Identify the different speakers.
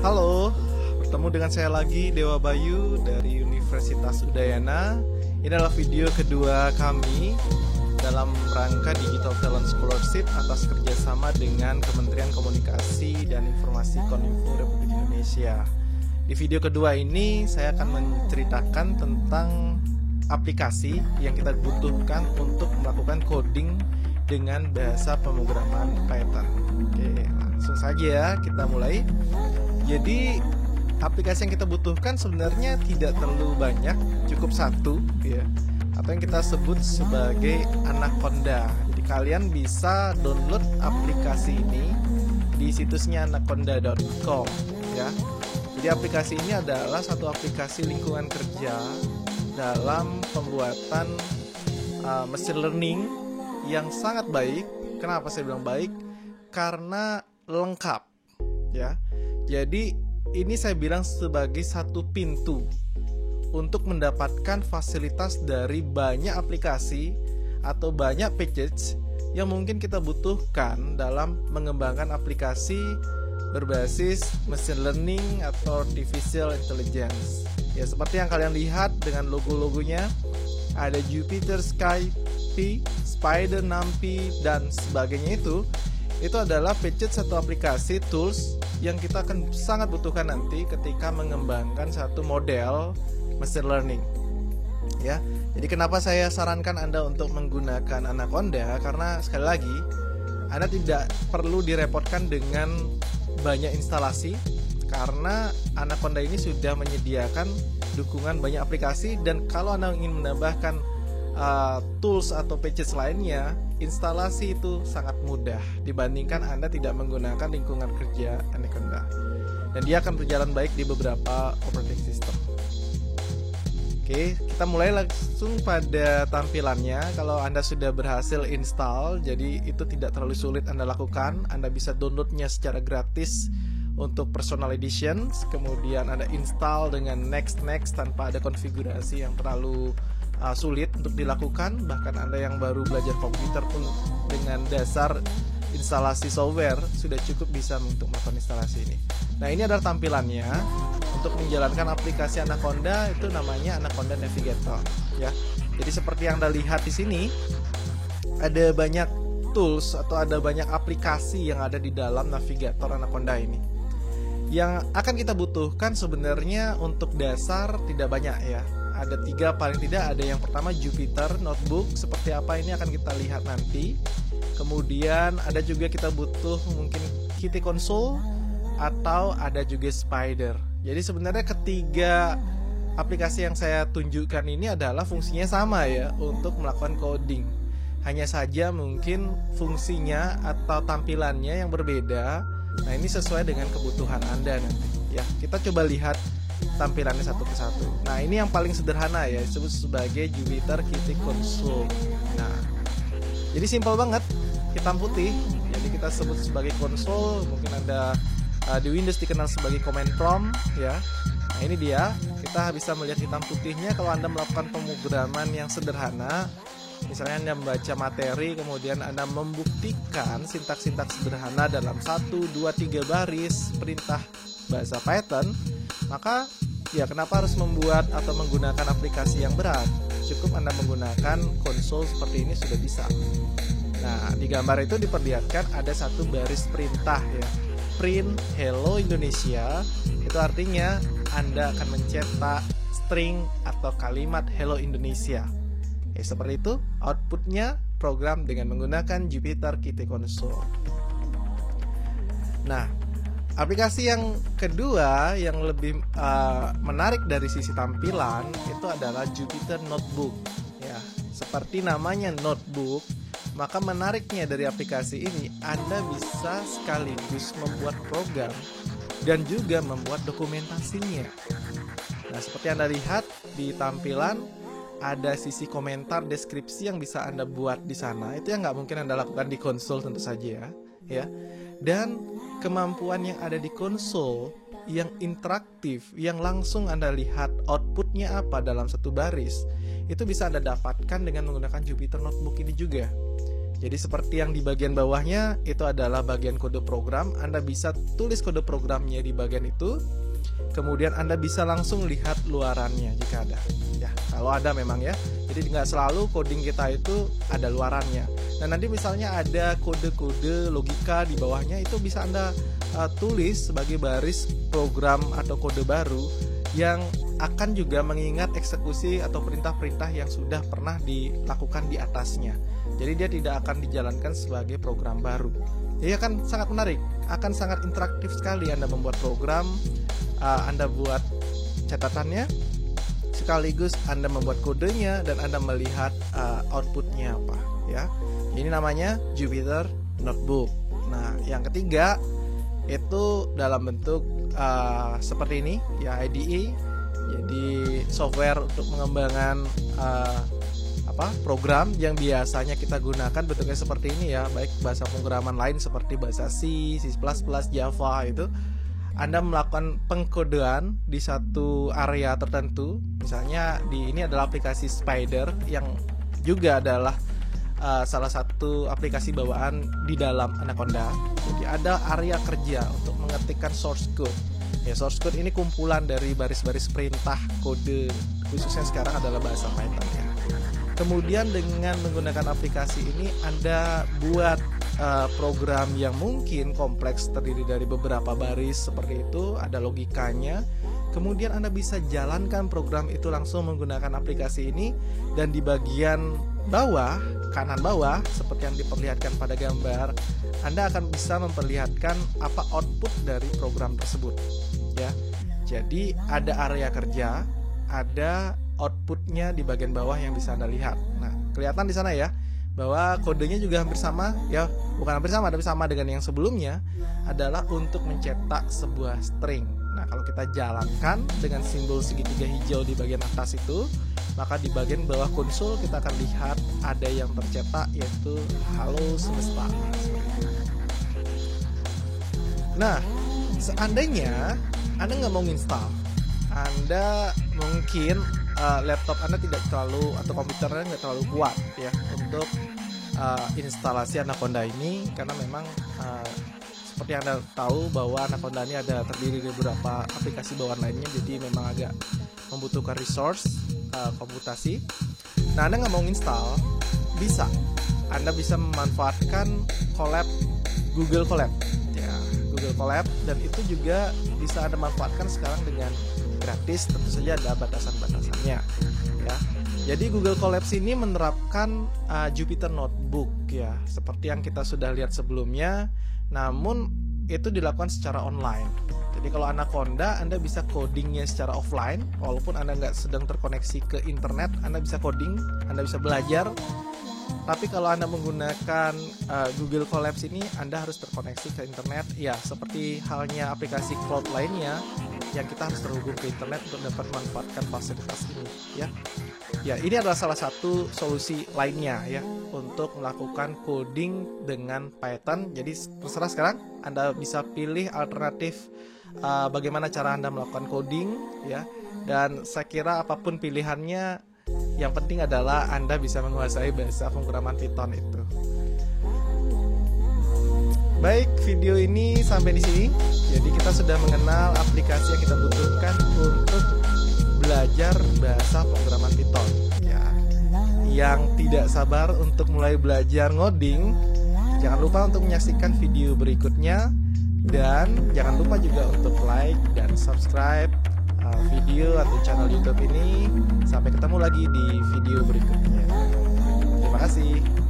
Speaker 1: Halo, bertemu dengan saya lagi, Dewa Bayu dari Universitas Udayana. Ini adalah video kedua kami dalam rangka Digital Talent Scholarship atas kerjasama dengan Kementerian Komunikasi dan Informasi Kominfo Republik Indonesia. Di video kedua ini saya akan menceritakan tentang aplikasi yang kita butuhkan untuk melakukan coding dengan bahasa pemrograman Python. Oke, langsung saja ya, kita mulai. Jadi aplikasi yang kita butuhkan sebenarnya tidak terlalu banyak, cukup satu ya, atau yang kita sebut sebagai Anaconda. Jadi kalian bisa download aplikasi ini di situsnya anaconda.com ya. Jadi aplikasi ini adalah satu aplikasi lingkungan kerja dalam pembuatan machine learning yang sangat baik. Kenapa saya bilang baik? Karena lengkap ya. Jadi ini saya bilang sebagai satu pintu untuk mendapatkan fasilitas dari banyak aplikasi atau banyak package yang mungkin kita butuhkan dalam mengembangkan aplikasi berbasis machine learning atau artificial intelligence. Ya, seperti yang kalian lihat dengan logo-logonya, ada Jupyter, Skype, Spider, NumPy dan sebagainya. Itu adalah package atau aplikasi tools yang kita akan sangat butuhkan nanti ketika mengembangkan satu model machine learning. Ya. Jadi kenapa saya sarankan Anda untuk menggunakan Anaconda? Karena sekali lagi, Anda tidak perlu direpotkan dengan banyak instalasi karena Anaconda ini sudah menyediakan dukungan banyak aplikasi, dan kalau Anda ingin menambahkan tools atau package lainnya, instalasi itu sangat mudah dibandingkan Anda tidak menggunakan lingkungan kerja Anaconda, dan dia akan berjalan baik di beberapa operating system. Oke, kita mulai langsung pada tampilannya. Kalau Anda sudah berhasil install, jadi itu tidak terlalu sulit Anda lakukan. Anda bisa downloadnya secara gratis untuk personal edition, kemudian Anda install dengan next tanpa ada konfigurasi yang terlalu sulit untuk dilakukan. Bahkan Anda yang baru belajar komputer pun dengan dasar instalasi software sudah cukup bisa untuk melakukan instalasi ini. Nah, ini adalah tampilannya. Untuk menjalankan aplikasi Anaconda itu namanya Anaconda Navigator ya. Jadi seperti yang Anda lihat di sini, ada banyak tools atau ada banyak aplikasi yang ada di dalam navigator Anaconda ini. Yang akan kita butuhkan sebenarnya untuk dasar tidak banyak ya. Ada 3 paling tidak. Ada yang pertama Jupyter Notebook, seperti apa ini akan kita lihat nanti. Kemudian ada juga kita butuh mungkin Qt Console, atau ada juga Spider. Jadi sebenarnya ketiga aplikasi yang saya tunjukkan ini adalah fungsinya sama ya untuk melakukan coding. Hanya saja mungkin fungsinya atau tampilannya yang berbeda. Nah, ini sesuai dengan kebutuhan Anda nanti ya. Kita coba lihat tampilannya satu ke satu. Nah, ini yang paling sederhana ya, disebut sebagai Jupyter Qt Console. Nah, jadi simpel banget, hitam putih. Jadi kita sebut sebagai konsol. Mungkin ada di Windows dikenal sebagai command prompt ya. Nah, ini dia, kita bisa melihat hitam putihnya. Kalau Anda melakukan pemrograman yang sederhana, misalnya Anda membaca materi, kemudian Anda membuktikan sintaks-sintaks sederhana dalam 1, 2, 3 baris perintah bahasa Python, maka ya kenapa harus membuat atau menggunakan aplikasi yang berat? Cukup Anda menggunakan konsol seperti ini sudah bisa. Nah, di gambar itu diperlihatkan ada satu baris perintah ya, print Hello Indonesia. Itu artinya Anda akan mencetak string atau kalimat Hello Indonesia. Seperti itu outputnya program dengan menggunakan Jupyter Qt Console. Nah, aplikasi yang kedua yang lebih menarik dari sisi tampilan itu adalah Jupyter Notebook ya. Seperti namanya notebook, maka menariknya dari aplikasi ini, Anda bisa sekaligus membuat program dan juga membuat dokumentasinya. Nah, seperti Anda lihat di tampilan, ada sisi komentar, deskripsi yang bisa Anda buat di sana. Itu yang nggak mungkin Anda lakukan di konsol tentu saja ya. Dan kemampuan yang ada di konsol yang interaktif, yang langsung Anda lihat outputnya apa dalam satu baris, itu bisa Anda dapatkan dengan menggunakan Jupyter Notebook ini juga. Jadi seperti yang di bagian bawahnya itu adalah bagian kode program. Anda bisa tulis kode programnya di bagian itu. Kemudian Anda bisa langsung lihat luarannya jika ada. Ya, kalau ada memang ya. Jadi nggak selalu coding kita itu ada luarannya. Dan nanti misalnya ada kode-kode logika di bawahnya, itu bisa Anda tulis sebagai baris program atau kode baru yang akan juga mengingat eksekusi atau perintah-perintah yang sudah pernah dilakukan di atasnya. Jadi dia tidak akan dijalankan sebagai program baru. Jadi akan sangat menarik, akan sangat interaktif sekali Anda membuat program, Anda buat catatannya, sekaligus Anda membuat kodenya dan Anda melihat outputnya apa ya. Ini namanya Jupyter Notebook. Nah, yang ketiga itu dalam bentuk seperti ini ya, IDE. Jadi software untuk mengembangkan program yang biasanya kita gunakan bentuknya seperti ini ya, baik bahasa pemrograman lain seperti bahasa C, C++, Java itu. Anda melakukan pengkodean di satu area tertentu. Misalnya ini adalah aplikasi Spider yang juga adalah salah satu aplikasi bawaan di dalam Anaconda. Jadi ada area kerja untuk mengetikkan source code. Ya, source code ini kumpulan dari baris-baris perintah kode, khususnya sekarang adalah bahasa Python ya. Kemudian dengan menggunakan aplikasi ini Anda buat program yang mungkin kompleks, terdiri dari beberapa baris seperti itu, ada logikanya. Kemudian Anda bisa jalankan program itu langsung menggunakan aplikasi ini, dan di bagian bawah, kanan bawah, seperti yang diperlihatkan pada gambar, Anda akan bisa memperlihatkan apa output dari program tersebut ya. Jadi ada area kerja, ada outputnya di bagian bawah yang bisa Anda lihat. Nah, kelihatan di sana ya bahwa kodenya juga hampir sama ya, bukan hampir sama, tapi sama dengan yang sebelumnya, adalah untuk mencetak sebuah string. Nah, kalau kita jalankan dengan simbol segitiga hijau di bagian atas itu, maka di bagian bawah konsol kita akan lihat ada yang tercetak, yaitu halo semesta. Nah, seandainya Anda nggak mau install, Anda mungkin laptop Anda tidak terlalu, atau komputernya nggak terlalu kuat ya untuk instalasi Anaconda ini, karena memang seperti Anda tahu bahwa Anaconda ini ada terdiri dari beberapa aplikasi bawaan lainnya, jadi memang agak membutuhkan resource komputasi. Nah, Anda nggak mau install, bisa Anda bisa memanfaatkan Colab, Google Colab ya, Google Colab, dan itu juga bisa Anda manfaatkan sekarang dengan gratis. Tentu saja ada batasan-batasannya ya. Jadi Google Colab ini menerapkan Jupyter Notebook ya, seperti yang kita sudah lihat sebelumnya, namun itu dilakukan secara online. Jadi kalau Anaconda, Anda bisa codingnya secara offline, walaupun Anda nggak sedang terkoneksi ke internet, Anda bisa coding, Anda bisa belajar. Tapi kalau Anda menggunakan Google Colab ini, Anda harus terkoneksi ke internet ya, seperti halnya aplikasi cloud lainnya yang kita harus terhubung ke internet untuk dapat memanfaatkan fasilitas ini ya. Ya, ini adalah salah satu solusi lainnya ya untuk melakukan coding dengan Python. Jadi terserah sekarang Anda bisa pilih alternatif bagaimana cara Anda melakukan coding ya. Dan saya kira apapun pilihannya, yang penting adalah Anda bisa menguasai bahasa pemrograman Python itu. Baik, video ini sampai di sini. Jadi kita sudah mengenal aplikasi yang kita butuhkan untuk belajar bahasa pemrograman Python ya. Yang tidak sabar untuk mulai belajar ngoding, jangan lupa untuk menyaksikan video berikutnya, dan jangan lupa juga untuk like dan subscribe video atau channel YouTube ini. Sampai ketemu lagi di video berikutnya. Terima kasih.